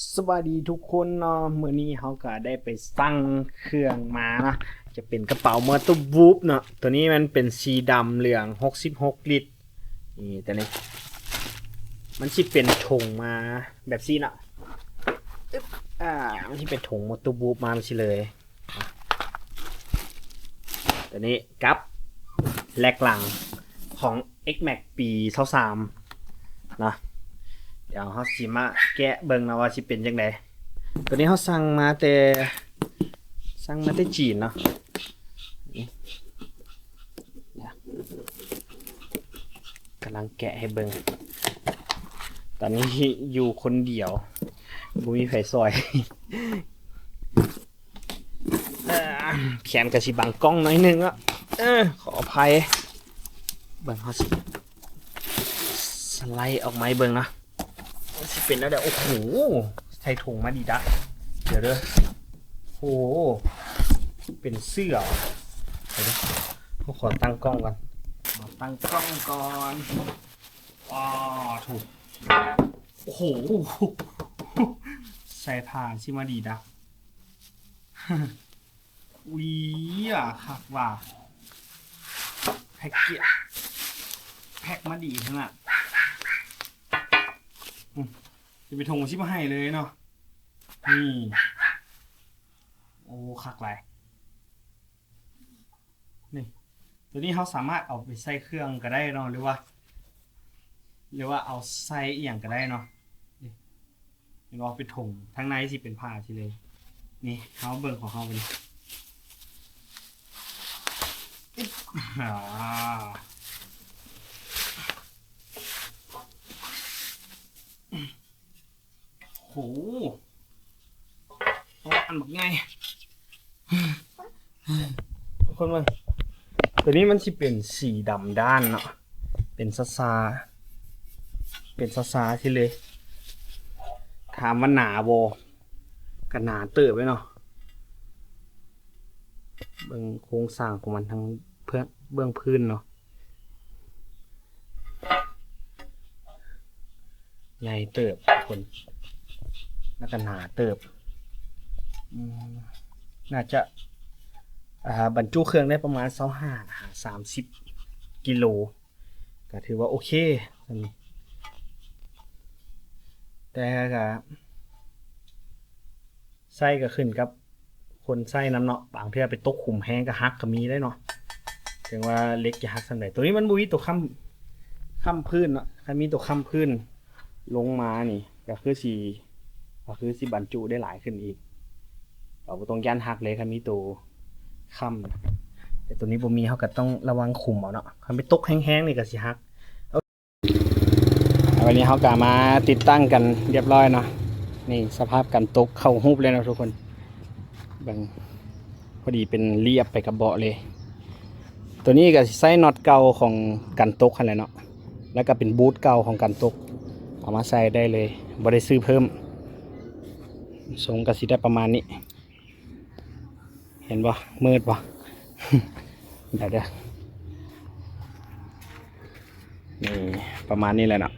สวัสดีทุกคนเนาะมื้อนี้เขาก็ได้ไปสั่งเครื่องมานะจะเป็นกระเป๋ามอเตอร์วูฟเนาะตัวนี้มันเป็นสีดำเหลือง66ลิตรนี่ตัวนี้มันสิเป็นถุงมาแบบนี้เนาะอึ๊บมันสิเป็นถุงมอเตอร์วูฟมาสิเลยตัวนี้กับแลกหลังของ X-Max ปี23นะเดี๋ยวเขาสิมาแกะเบิ่งนะว่าสิเป็นจังไดตัวนี้เขาสั่งมาแต่จีนเนาะกำลังแกะให้เบิ่งตอนนี้อยู่คนเดียวบ่มีไฟซอยแขนก็สิบังกล้องหน่อยนึงอ่ะขออภัยเบิ่งเขาสิสไลด์ออกมาให้เบิ่งนะสิเป็นแล้วเดี๋ยวโอ้โหใส่ถุงมาดีดะเดี๋ยวเด้อโอ้โหเป็นเสื้อเดี๋ยวผมขอตั้งกล้องก่อนตั้งกล้องก่อนถูกโอ้โหใส่ผ้าชิมาดีดะวิคักว่าแพ็กเกียแพ็กมาดีขนาดจะไปทงชิบมาให้เลยเนาะนี่โอ้คักไรนี่ตัวนี้เขาสามารถเอาไปใส่เครื่องก็ได้เนาะหรือว่าเอาใส่อย่างก็ได้เนาะนี่เราไปถงทั้งในสิเป็นผ้าทีเลยนี่เขาเบิ่งของเขาไปดิโหอันแบบไงคนมันตัวนี้มันสิเป็นสีดำด้านเนาะเป็นซาที่เลยถามว่าหนาโบกันหนาเติบไว้เนาะเบื้องโครงสร้างของมันทั้งเบื้องพื้นเนาะใหญ่เติบคนแล้วก็หนาเติบน่าจะบรรจุเครื่องได้ประมาณ25-30กิโลก็ถือว่าโอเคแต่ก็ไส้ก็ขึ้นกับคนไส้น้ำเนาะบางเพื่อไปตกขุมแห้งก็ฮักก็มีได้เนาะถึงว่าเล็กจะฮักสันใดตัวนี้มันบุยตัวค้ำพื้นเนาะถ้ามีตัวค้ำพื้นลงมานี่ก็คือสิบรรจุได้หลายขึ้นอีกเอาตรงยันหักเลยครับมีตัวค้ำแต่ตัวนี้บ่มีเขาก็ต้องระวังขุมเอาเนาะคันไปตกแห้งๆนี่ก็สิหักวันนี้เขาก็มาติดตั้งกันเรียบร้อยเนาะนี่สภาพกันตกเข้าหูบเลยนะทุกคนบางพอดีเป็นเรียบไปกับเบาะเลยตัวนี้ก็ใส่น็อตเก่าของกันตกอะไรเนาะแล้วก็เป็นบูทเก่าของกันตกเอามาใส่ได้เลยบ่ได้ซื้อเพิ่มทรงกระสีได้ประมาณนี้เห็นบ่มืดบ่เดี๋ยวนี่ประมาณนี้แหละเนาะ